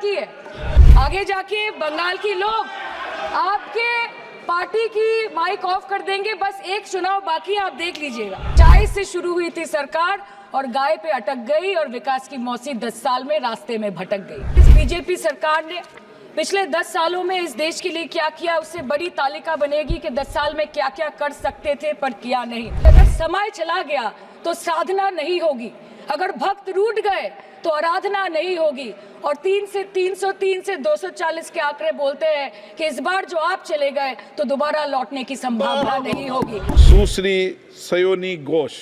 बाकी है। आगे जाके बंगाल के लोग आपके पार्टी की माइक ऑफ कर देंगे। बस एक चुनाव बाकी है, आप देख लीजिएगा। चाय से शुरू हुई थी सरकार और गाय पे अटक गई और विकास की मौसी 10 साल में रास्ते में भटक गई। इस बीजेपी सरकार ने पिछले 10 सालों में इस देश के लिए क्या किया, उससे बड़ी तालिका बनेगी कि 10 साल में क्या क्या कर सकते थे पर किया नहीं। अगर समय चला गया तो साधना नहीं होगी, अगर भक्त रूठ गए तो आराधना नहीं होगी। और 3 से 303 से 240 के आंकड़े बोलते हैं कि इस बार जो आप चले गए तो दोबारा लौटने की संभावना नहीं होगी। सुश्री सयोनी घोष,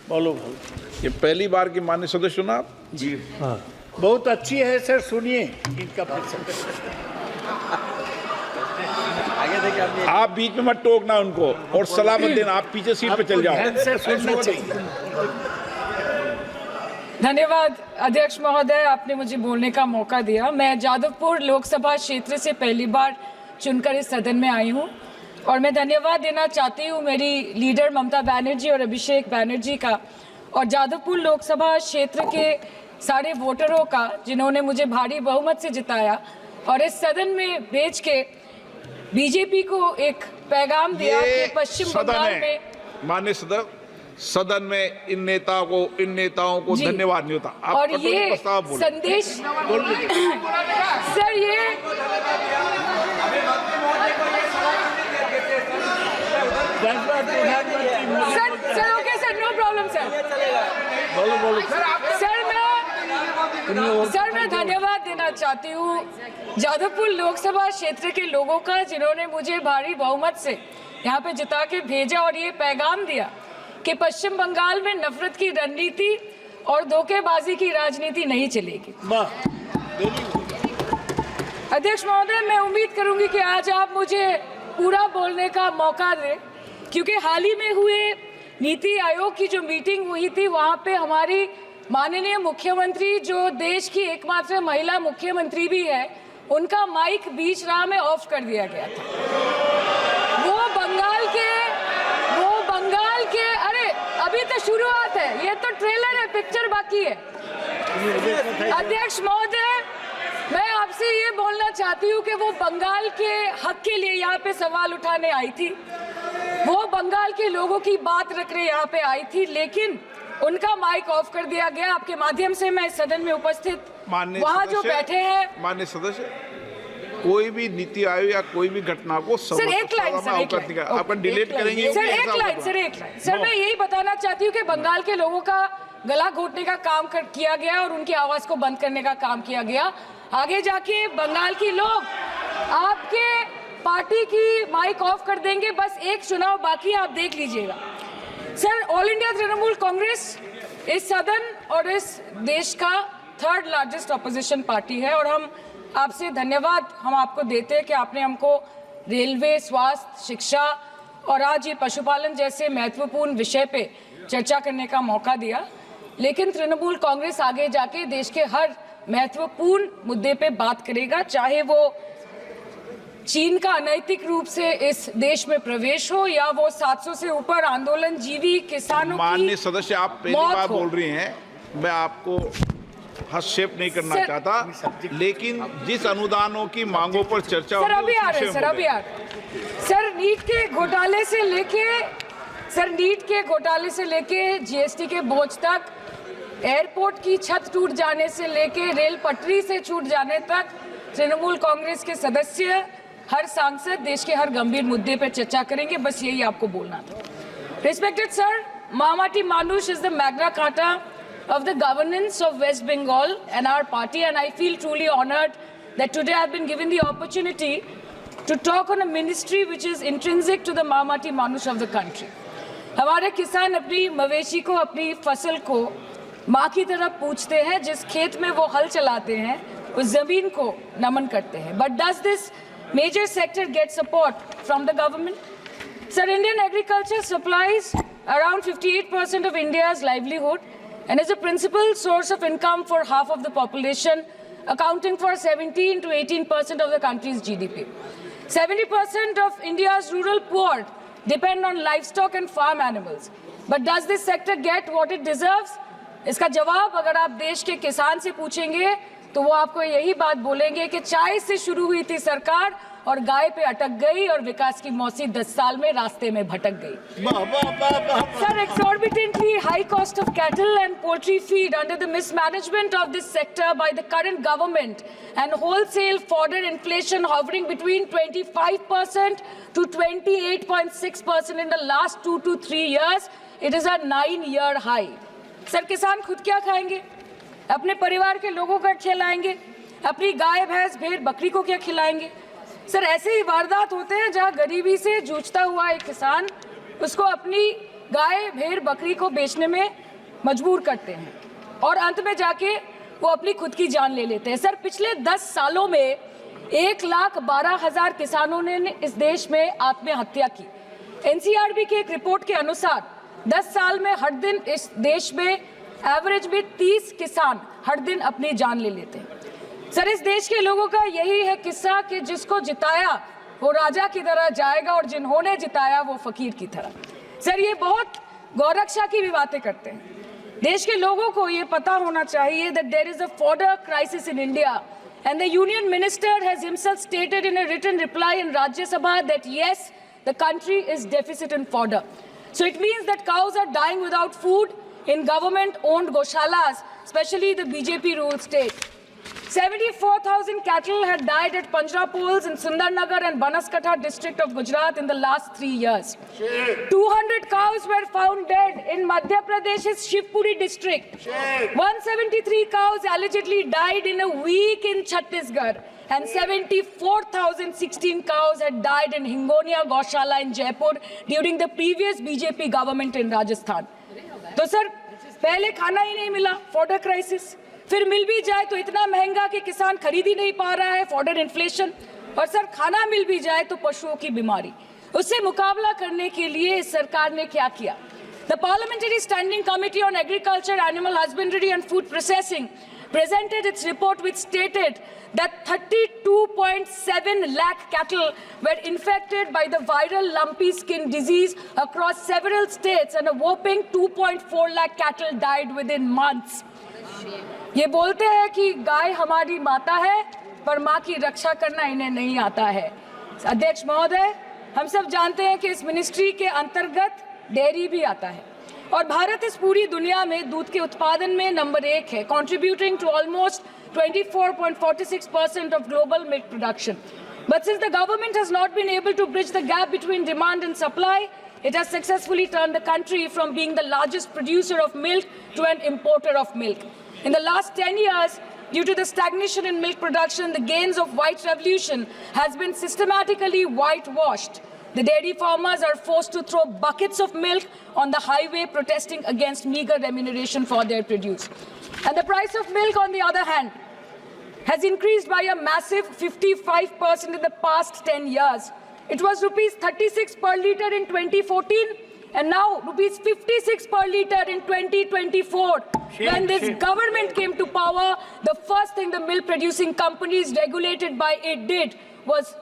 बोलो। ये पहली बार की माननीय सदस्य चुनाव जी हाँ, बहुत अच्छी है सर, सुनिए इनका आप बीच में मत टोकना उनको और सलाह मत देना, आप पीछे सीट पे चल जाओ। धन्यवाद अध्यक्ष महोदय, आपने मुझे बोलने का मौका दिया। मैं जादवपुर लोकसभा क्षेत्र से पहली बार चुनकर इस सदन में आई हूँ और मैं धन्यवाद देना चाहती हूँ मेरी लीडर ममता बनर्जी और अभिषेक बनर्जी का, और जादवपुर लोकसभा क्षेत्र के सारे वोटरों का जिन्होंने मुझे भारी बहुमत से जिताया और इस सदन में भेज के बीजेपी को एक पैगाम दिया कि पश्चिम बंगाल में माननीय सदन में इन नेताओं को धन्यवाद नहीं होता। आप और ये संदेश सर, ये sir okay sir, no problem sir. बोलो सर मैं धन्यवाद देना चाहती हूँ जादवपुर लोकसभा क्षेत्र के लोगों का जिन्होंने मुझे भारी बहुमत से यहाँ पे जिता के भेजा और ये पैगाम दिया कि पश्चिम बंगाल में नफरत की रणनीति और धोखेबाजी की राजनीति नहीं चलेगी। अध्यक्ष महोदय, मैं उम्मीद करूंगी कि आज आप मुझे पूरा बोलने का मौका दें, क्योंकि हाल ही में हुए नीति आयोग की जो मीटिंग हुई थी वहां पे हमारी माननीय मुख्यमंत्री, जो देश की एकमात्र महिला मुख्यमंत्री भी है, उनका माइक बीच राह में ऑफ कर दिया गया था। वो बंगाल के अरे अभी तो शुरुआत है, ये तो ट्रेलर है, पिक्चर बाकी है। अध्यक्ष महोदय, मैं आपसे ये बोलना चाहती हूँ कि वो बंगाल के हक के लिए यहाँ पे सवाल उठाने आई थी, वो बंगाल के लोगों की बात रखने यहाँ पे आई थी, लेकिन उनका माइक ऑफ कर दिया गया। आपके माध्यम से मैं इस सदन में उपस्थित वहाँ जो बैठे हैं माननीय सदस्य, कोई भी नीति आयोग या कोई भी घटना को आपका डिलीट करेंगे। सर एक लाइन सर, मैं यही बताना चाहती हूँ कि बंगाल के लोगों का गला घोटने का काम किया गया और उनकी आवाज को बंद करने का काम किया गया। आगे जाके बंगाल के लोग आपके पार्टी की माइक ऑफ कर देंगे। बस एक चुनाव बाकी है, आप देख लीजिएगा। Sir, all India Trinamool Congress इस सदन और इस देश का 3rd लार्जेस्ट ऑपोजिशन पार्टी है और हम आपसे धन्यवाद हम आपको देते हैं कि आपने हमको रेलवे, स्वास्थ्य, शिक्षा और आज ये पशुपालन जैसे महत्वपूर्ण विषय पे चर्चा करने का मौका दिया। लेकिन तृणमूल कांग्रेस आगे जाके देश के हर महत्वपूर्ण मुद्दे पे बात करेगा, चाहे वो चीन का अनैतिक रूप से इस देश में प्रवेश हो या वो 700 से ऊपर आंदोलन जीवी किसानों की। माननीय सदस्य, आप पहली बार बोल रही हैं, मैं आपको हस्तक्षेप नहीं करना चाहता, लेकिन जिस अनुदानों की मांगों पर चर्चा सर अभी आ रहे हैं सर नीट के घोटाले से लेके जीएसटी के बोझ तक, एयरपोर्ट की छत टूट जाने से लेके रेल पटरी से छूट जाने तक, तृणमूल कांग्रेस के सदस्य, हर सांसद देश के हर गंभीर मुद्दे पर चर्चा करेंगे। बस यही आपको बोलना था। रिस्पेक्टेड सर, मामाटी मानुष is the Magna carta of the governance of West Bengal and our party, and I feel truly honored that today I've been given the opportunity to talk on a ministry which is intrinsic to the Mamati Manush of the country. हमारे किसान अपनी मवेशी को, अपनी फसल को माँ की तरह पूछते हैं, जिस खेत में वो हल चलाते हैं उस जमीन को नमन करते हैं। But does this major sector get support from the government? Sir, Indian agriculture supplies around 58% of India's livelihood and is a principal source of income for half of the population, accounting for 17 to 18% of the country's GDP. 70% of India's rural poor depend on livestock and farm animals. But does this sector get what it deserves? इसका जवाब अगर आप देश के किसान से पूछेंगे तो वो आपको यही बात बोलेंगे कि चाय से शुरू हुई थी सरकार और गाय पे अटक गई और विकास की मौसी 10 साल में रास्ते में भटक गई। Sir, exorbitantly high cost of cattle and poultry feed under the mismanagement of this sector by the current government and wholesale fodder inflation hovering between 25% to 28.6% in the last 2 to 3 years, it is a 9-year high. Sir, किसान खुद क्या खाएंगे? अपने परिवार के लोगों का खिलाएंगे? अपनी गाय भैंस भेड़ बकरी को क्या खिलाएंगे? सर, ऐसे ही वारदात होते हैं जहां गरीबी से जूझता हुआ एक किसान उसको अपनी गाय भेड़ बकरी को बेचने में मजबूर करते हैं और अंत में जाके वो अपनी खुद की जान ले लेते हैं। सर, पिछले 10 सालों में 1,12,000 किसानों ने इस देश में आत्महत्या की। एनसीआरबी की एक रिपोर्ट के अनुसार 10 साल में हर दिन इस देश में एवरेज में 30 किसान हर दिन अपनी जान ले लेते हैं। सर, इस देश के लोगों का यही है किस्सा कि जिसको जिताया वो राजा की तरह जाएगा और जिन्होंने जिताया वो फकीर की तरह। सर, ये बहुत गौरक्षा की भी बातें करते हैं। देश के लोगों को ये पता होना चाहिए that there is a fodder crisis in India and the union minister has himself stated in a written reply in Rajya Sabha that yes, the country is deficit in fodder. So it means that cows are dying without food in government-owned goshalas, especially the BJP-ruled state. 74,000 cattle had died at Panjrapols in Sundarnagar and Banaskantha district of Gujarat in the last 3 years. 200 cows were found dead in Madhya Pradesh's Shivpuri district. 173 cows allegedly died in a week in Chhattisgarh. And 74,016 cows had died in Hingonia Gaushala in Jaipur during the previous BJP government in Rajasthan. तो sir, पहले खाना ही नहीं मिला, fodder crisis, फिर मिल भी जाए तो इतना महंगा कि किसान खरीद ही नहीं पा रहा है, फॉडर इन्फ्लेशन, और सर खाना मिल भी जाए तो पशुओं की बीमारी। उससे मुकाबला करने के लिए इस सरकार ने क्या किया? The Parliamentary Standing Committee on Agriculture, Animal Husbandry and Food Processing presented its report which stated that 32.7 lakh cattle were infected by the viral lumpy skin disease across several states and a whopping 2.4 lakh cattle died within months. ये बोलते हैं कि गाय हमारी माता है पर माँ की रक्षा करना इन्हें नहीं आता है। अध्यक्ष महोदय, हम सब जानते हैं कि इस मिनिस्ट्री के अंतर्गत डेयरी भी आता है और भारत इस पूरी दुनिया में दूध के उत्पादन में नंबर 1 है, contributing to almost 24.46% of global milk production. But since the government has not been able to bridge the gap between demand and supply, it has successfully turned the country from being the largest producer of milk to an importer of milk. In the last 10 years, due to the stagnation in milk production, the gains of white revolution has been systematically whitewashed. The dairy farmers are forced to throw buckets of milk on the highway protesting against meager remuneration for their produce. And the price of milk, on the other hand, has increased by a massive 55% in the past 10 years. It was rupees 36 per litre in 2014 and now rupees 56 per litre in 2024. When this government came to power, the first thing the milk producing companies regulated by it did was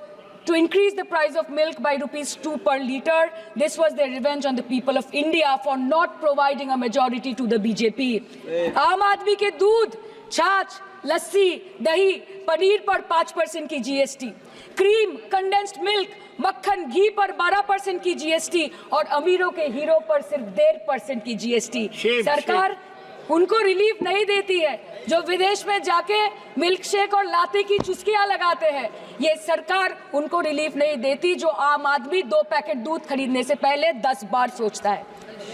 to increase the price of milk by rupees 2 per litre. This was their revenge on the people of India for not providing a majority to the BJP. आम आदमी के दूध, छाछ, लस्सी, दही, पनीर पर 5% की GST, cream, condensed milk, मक्खन, घी पर 12% की GST और अमीरों के हीरो पर सिर्फ 1.5% की GST। सरकार उनको रिलीफ नहीं देती है जो विदेश में जाके मिल्क शेक और लाते की चुस्कियां लगाते हैं। ये सरकार उनको रिलीफ नहीं देती जो आम आदमी 2 पैकेट दूध खरीदने से पहले 10 बार सोचता है।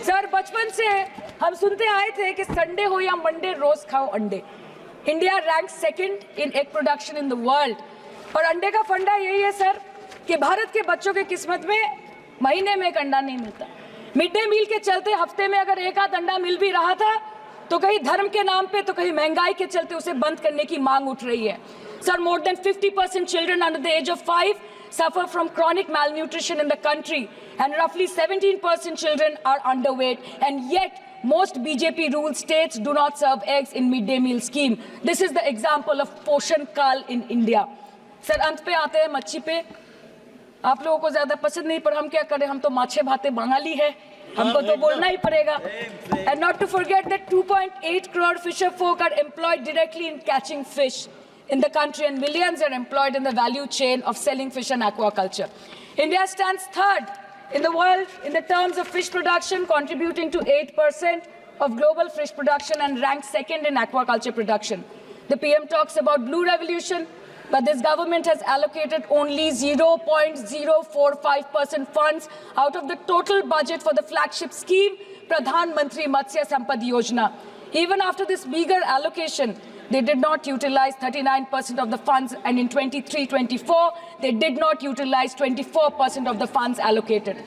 सर, बचपन से हम सुनते आए थे कि संडे हो या मंडे रोज खाओ अंडे। India rank 2nd in egg production in the world. और अंडे का फंडा यही है सर कि भारत के बच्चों के किस्मत में महीने में एक अंडा नहीं मिलता। मिड डे मील के चलते हफ्ते में अगर एक आध अंडा मिल भी रहा था तो कहीं धर्म के नाम पे तो कहीं महंगाई के चलते उसे बंद करने की मांग उठ रही है। Sir, more than 50% children under the age of 5 suffer from chronic malnutrition in the country and roughly 17% children are underweight, and yet most BJP ruled states do not serve eggs in mid-day meal scheme. This is the example of Poshan Kal in India. Sir, अंत पे आते हैं मच्छी पे। आप लोगों को ज्यादा पसंद नहीं पर हम क्या करें, हम तो माछे भाते बंगाली है। हमको तो बोलना ही पड़ेगा. And not to forget that 2.8 crore fisher folk are employed directly in catching fish in the country, and millions are employed in the value chain of selling fish and aquaculture. India stands third in the world in the terms of fish production, contributing to 8% of global fish production and ranked second in aquaculture production. The PM talks about blue revolution, but this government has allocated only 0.045% funds out of the total budget for the flagship scheme, Pradhan Mantri Matsya Sampad Yojana. Even after this meager allocation, they did not utilize 39% of the funds, and in 23-24, they did not utilize 24% of the funds allocated.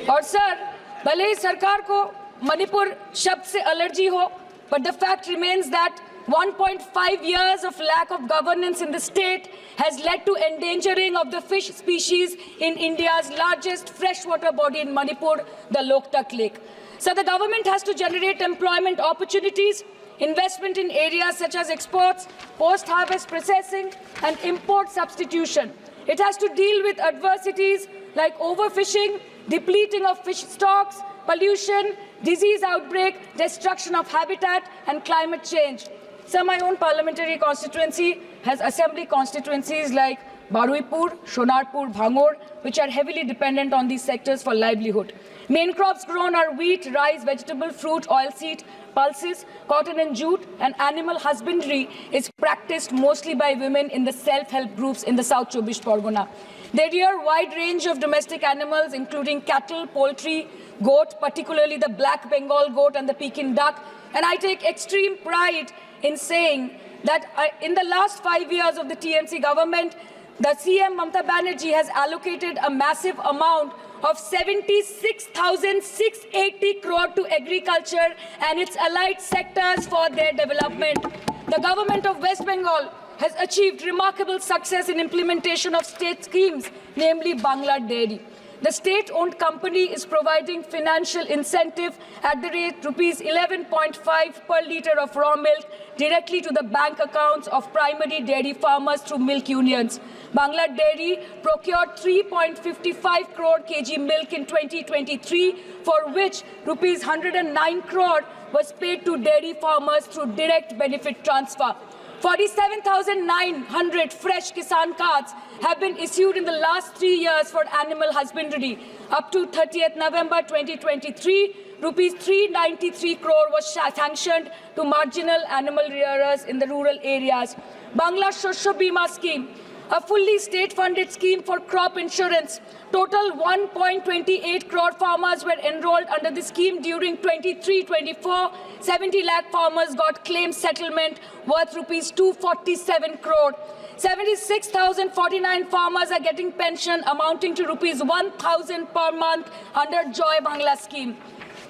और sir, भले ही सरकार को मणिपुर शब्द से allergy हो, but the fact remains that 1.5 years of lack of governance in the state has led to endangering of the fish species in India's largest freshwater body in Manipur, the Loktak Lake. So the government has to generate employment opportunities, investment in areas such as exports, post-harvest processing, and import substitution. It has to deal with adversities like overfishing, depleting of fish stocks, pollution, disease outbreak, destruction of habitat, and climate change. So my own parliamentary constituency has assembly constituencies like Baruipur, Shonarpur, Bhangor, which are heavily dependent on these sectors for livelihood. Main crops grown are wheat, rice, vegetable, fruit, oilseed, pulses, cotton and jute, and animal husbandry is practiced mostly by women in the self-help groups in the South Chobbish Pargona. They rear a wide range of domestic animals, including cattle, poultry, goat, particularly the black Bengal goat and the Peking duck. And I take extreme pride in saying that in the last 5 years of the TMC government, the CM Mamata Banerjee has allocated a massive amount of 76,680 crore to agriculture and its allied sectors for their development. The government of West Bengal has achieved remarkable success in implementation of state schemes, namely Bangla Dairy. The state-owned company is providing financial incentive at the rate rupees 11.5 per litre of raw milk directly to the bank accounts of primary dairy farmers through milk unions. Bangla Dairy procured 3.55 crore kg milk in 2023, for which rupees 109 crore was paid to dairy farmers through direct benefit transfer. 47,900 fresh Kisan cards have been issued in the last 3 years for animal husbandry. Up to 30th November 2023, rupees 393 crore was sanctioned to marginal animal rearers in the rural areas. Bangla Shosho Bima scheme, a fully state-funded scheme for crop insurance. Total 1.28 crore farmers were enrolled under the scheme during 23-24. 70 lakh farmers got claim settlement worth rupees 247 crore. 76,049 farmers are getting pension amounting to rupees 1,000 per month under Joy Bangla scheme.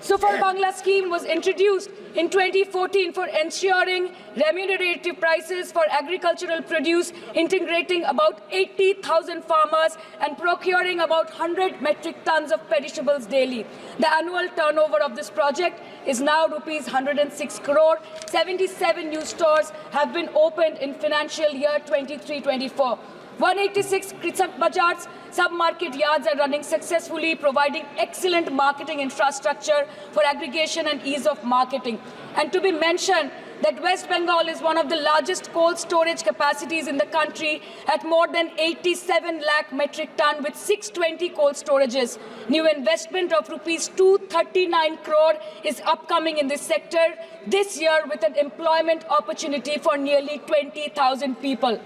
Super Bangla scheme was introduced in 2014 for ensuring remunerative prices for agricultural produce, integrating about 80,000 farmers and procuring about 100 metric tons of perishables daily. The annual turnover of this project is now rupees 106 crore. 77 new stores have been opened in financial year 23-24. 186 Krisak Bazars sub-market yards are running successfully, providing excellent marketing infrastructure for aggregation and ease of marketing. And to be mentioned that West Bengal is one of the largest cold storage capacities in the country at more than 87 lakh metric ton with 620 cold storages. New investment of rupees 239 crore is upcoming in this sector this year with an employment opportunity for nearly 20,000 people.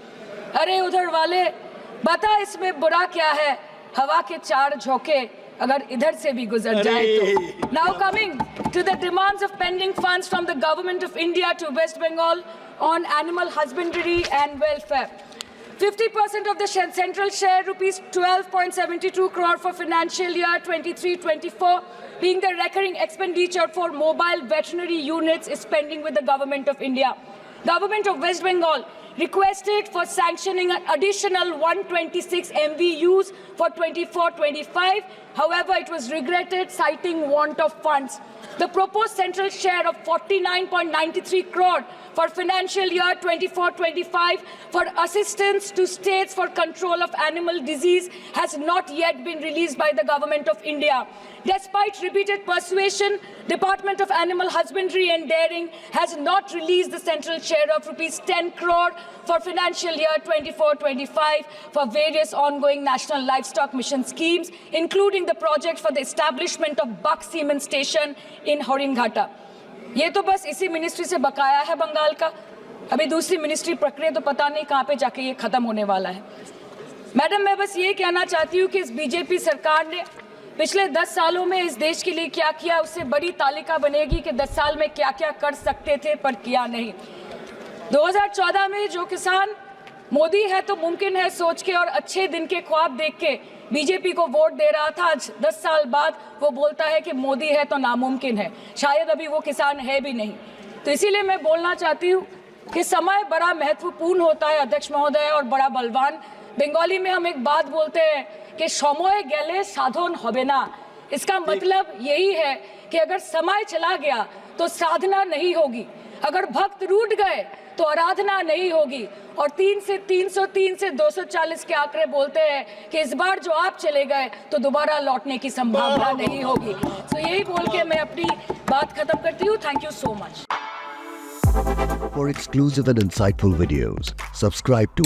अरे उधर वाले बता इसमें बुरा क्या है, हवा के चार झोंके अगर इधर से भी गुजर जाए तो. Now coming to the demands of pending funds from the government of India to West Bengal on animal husbandry and welfare. 50% of the central share, rupees 12.72 crore for financial year 23-24, being the recurring expenditure for mobile veterinary units, is pending with the government of India. Government of West Bengal requested for sanctioning an additional 126 MVUs for 24-25. However, it was regretted, citing want of funds. The proposed central share of 49.93 crore for financial year 24-25 for assistance to states for control of animal disease has not yet been released by the Government of India. Despite repeated persuasion, Department of Animal Husbandry and Dairying has not released the central share of rupees 10 crore for financial year 24-25 for various ongoing national livestock mission schemes, including the project for the establishment of Buck Semen Station in Horinghatta. ये तो बस इसी ministry से बकाया है बंगाल का. अभी दूसरी मिनिस्ट्री प्रक्रिया तो पता नहीं कहाँ पे जाके ये खत्म होने वाला है. मैडम, मैं बस ये कहना चाहती हूँ कि इस बीजेपी सरकार ने पिछले 10 सालों में इस देश के लिए क्या किया, उससे बड़ी तालिका बनेगी कि 10 साल में क्या क्या कर सकते थे पर किया नहीं. 2014 में जो किसान मोदी है तो मुमकिन है सोच के और अच्छे दिन के ख्वाब देख के बीजेपी को वोट दे रहा था, आज 10 साल बाद वो बोलता है कि मोदी है तो नामुमकिन है. शायद अभी वो किसान है भी नहीं. तो इसीलिए मैं बोलना चाहती हूँ कि समय बड़ा महत्वपूर्ण होता है अध्यक्ष महोदय और बड़ा बलवान. बंगाली में हम एक बात बोलते हैं कि समय गेले साधन होबे ना. इसका मतलब यही है कि अगर समय चला गया तो साधना नहीं होगी, अगर भक्त रूठ गए तो आराधना नहीं होगी. और 3 से 303 से 240 के आंकड़े बोलते हैं कि इस बार जो आप चले गए तो दोबारा लौटने की संभावना नहीं होगी. तो यही बोल के मैं अपनी बात खत्म करती हूँ. Thank you so much. For exclusive and insightful videos, subscribe to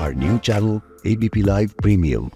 our new channel ABP Live Premium.